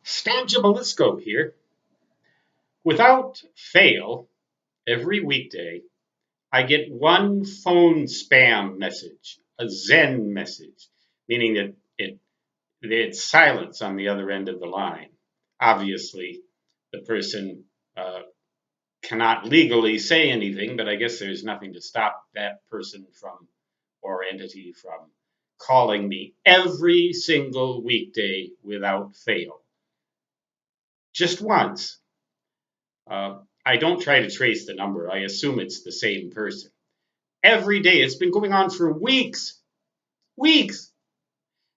Stangibelisco here. Without fail, every weekday, I get one phone spam message, a Zen message, meaning that it's silence on the other end of the line. Obviously, the person cannot legally say anything, but I guess there's nothing to stop that person from or entity from calling me every single weekday without fail. Just once. I don't try to trace the number. I assume it's the same person. Every day. It's been going on for weeks. Weeks.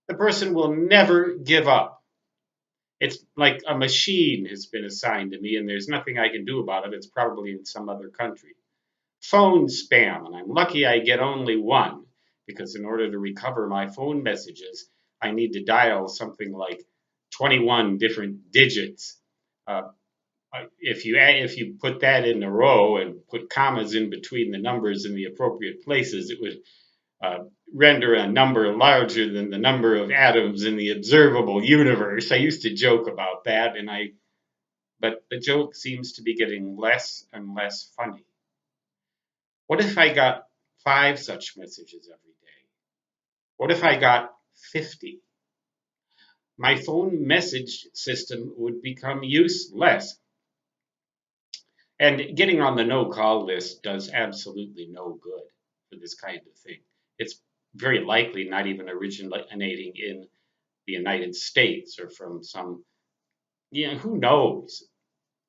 The person will never give up. It's like a machine has been assigned to me, and there's nothing I can do about it. It's probably in some other country. Phone spam, and I'm lucky I get only one, because in order to recover my phone messages, I need to dial something like 21 different digits. Uh, if you put that in a row and put commas in between the numbers in the appropriate places, it would render a number larger than the number of atoms in the observable universe. I used to joke about that, but the joke seems to be getting less and less funny. What if I got 5 such messages every day? What if I got 50? My phone message system would become useless. And getting on the no-call list does absolutely no good for this kind of thing. It's very likely not even originating in the United States or from some, who knows?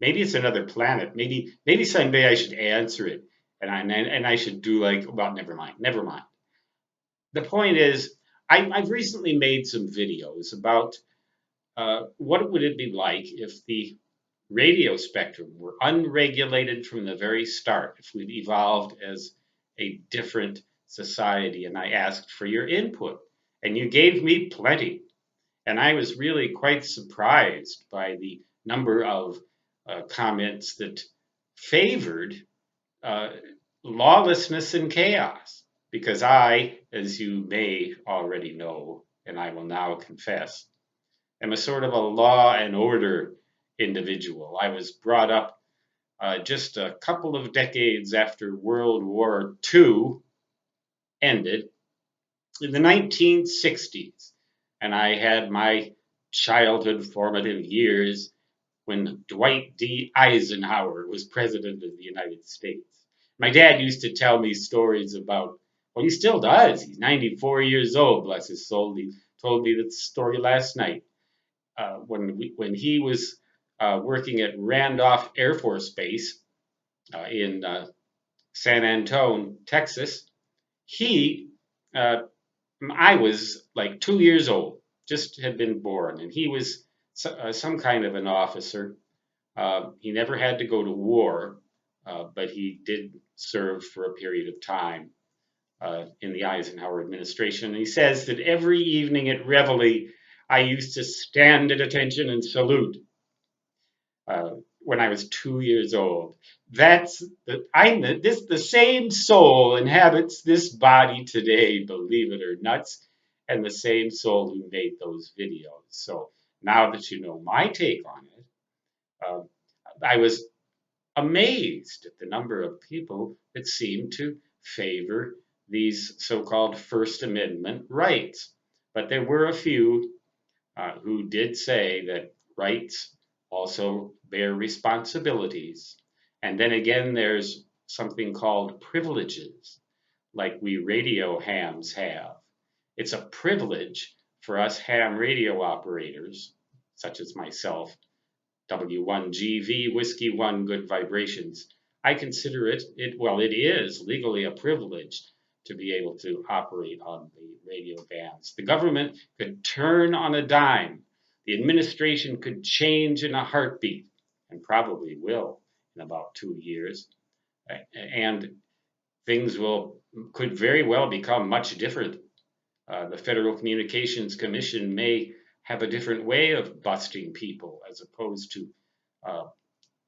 Maybe it's another planet. Maybe someday I should answer it, and I should do like, well, never mind, never mind. The point is, I've recently made some videos about what would it be like if the radio spectrum were unregulated from the very start, if we'd evolved as a different society. And I asked for your input, and you gave me plenty. And I was really quite surprised by the number of comments that favored uh, lawlessness and chaos. Because I, as you may already know, and I will now confess, am a sort of a law and order individual. I was brought up just a couple of decades after World War II ended in the 1960s. And I had my childhood formative years when Dwight D. Eisenhower was president of the United States. My dad used to tell me stories about, well, he still does. He's 94 years old, bless his soul. He told me that story last night. When he was working at Randolph Air Force Base in San Antonio, Texas, he I was like 2 years old, just had been born, and he was some kind of an officer. He never had to go to war, but he did serve for a period of time in the Eisenhower administration. And he says that every evening at Reveille, I used to stand at attention and salute uh, when I was 2 years old. That's the same soul inhabits this body today, believe it or not, and the same soul who made those videos. So now that you know my take on it, uh, I was amazed at the number of people that seem to favor these so-called First Amendment rights. But there were a few who did say that rights also bear responsibilities. And then again, there's something called privileges, like we radio hams have. It's a privilege for us ham radio operators, such as myself, W1GV, Whiskey 1, Good Vibrations. I consider well, it is legally a privilege to be able to operate on the radio bands. The government could turn on a dime. The administration could change in a heartbeat, and probably will in about 2 years. And things could very well become much different. The Federal Communications Commission may have a different way of busting people as opposed to uh,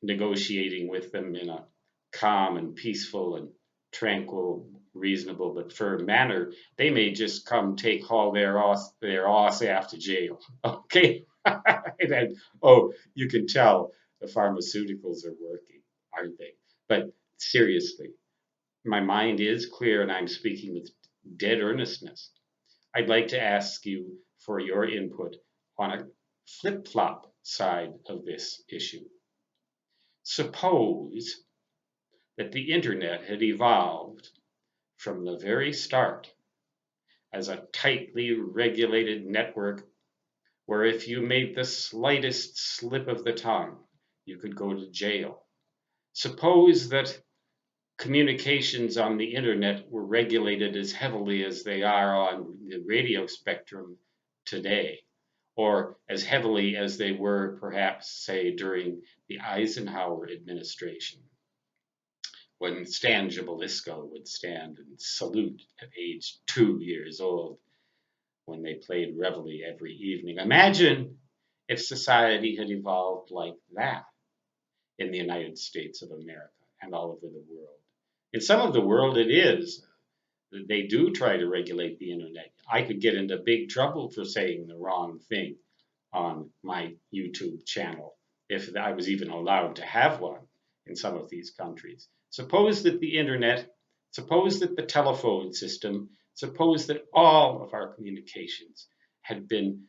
negotiating with them in a calm and peaceful and tranquil, reasonable but firm manner. They may just come take haul their ass after jail. Okay, And then, oh, you can tell the pharmaceuticals are working, aren't they? But seriously, my mind is clear and I'm speaking with dead earnestness. I'd like to ask you for your input on a flip flop side of this issue. Suppose that the internet had evolved from the very start as a tightly regulated network where if you made the slightest slip of the tongue, you could go to jail. Suppose that communications on the internet were regulated as heavily as they are on the radio spectrum today, or as heavily as they were perhaps, say, during the Eisenhower administration, when Stan Gibilisco would stand and salute at age 2 years old when they played Reveille every evening. Imagine if society had evolved like that in the United States of America and all over the world. In some of the world, it is. They do try to regulate the internet. I could get into big trouble for saying the wrong thing on my YouTube channel if I was even allowed to have one in some of these countries. Suppose that the internet, suppose that the telephone system, suppose that all of our communications had been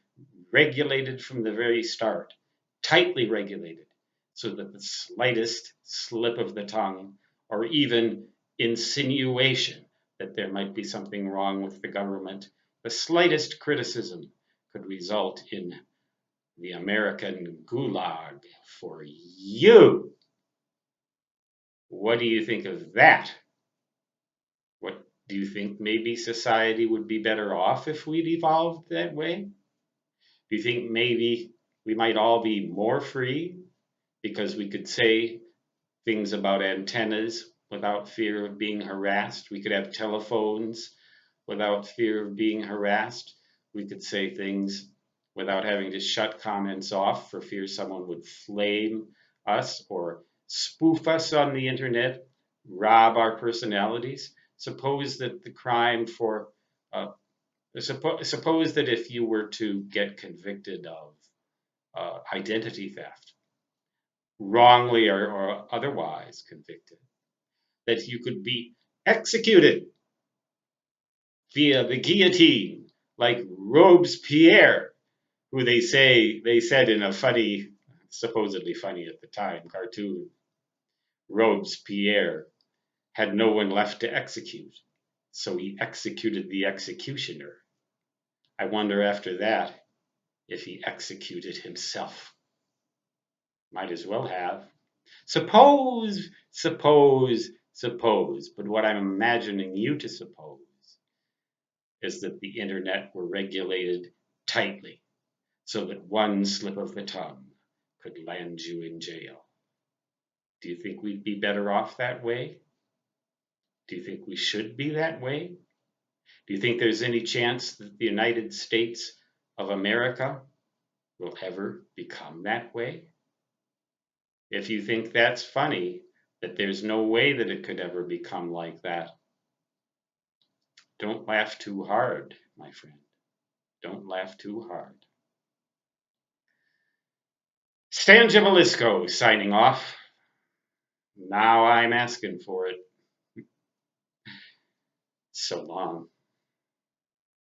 regulated from the very start, tightly regulated, so that the slightest slip of the tongue or even insinuation that there might be something wrong with the government, the slightest criticism could result in the American gulag for you. What do you think of that? What do you think maybe society would be better off if we'd evolved that way? Do you think maybe we might all be more free because we could say things about antennas without fear of being harassed? We could have telephones without fear of being harassed. We could say things without having to shut comments off for fear someone would flame us or spoof us on the internet, rob our personalities. Suppose that the crime for, suppose that if you were to get convicted of identity theft, wrongly or otherwise convicted, that you could be executed via the guillotine, like Robespierre, who they said in a funny, supposedly funny at the time, cartoon. Robespierre had no one left to execute, so he executed the executioner. I wonder after that if he executed himself. Might as well have. Suppose, but what I'm imagining you to suppose is that the internet were regulated tightly so that one slip of the tongue could land you in jail. Do you think we'd be better off that way? Do you think we should be that way? Do you think there's any chance that the United States of America will ever become that way? If you think that's funny, that there's no way that it could ever become like that, don't laugh too hard, my friend. Don't laugh too hard. Stan Gibilisco signing off. Now I'm asking for it. So long.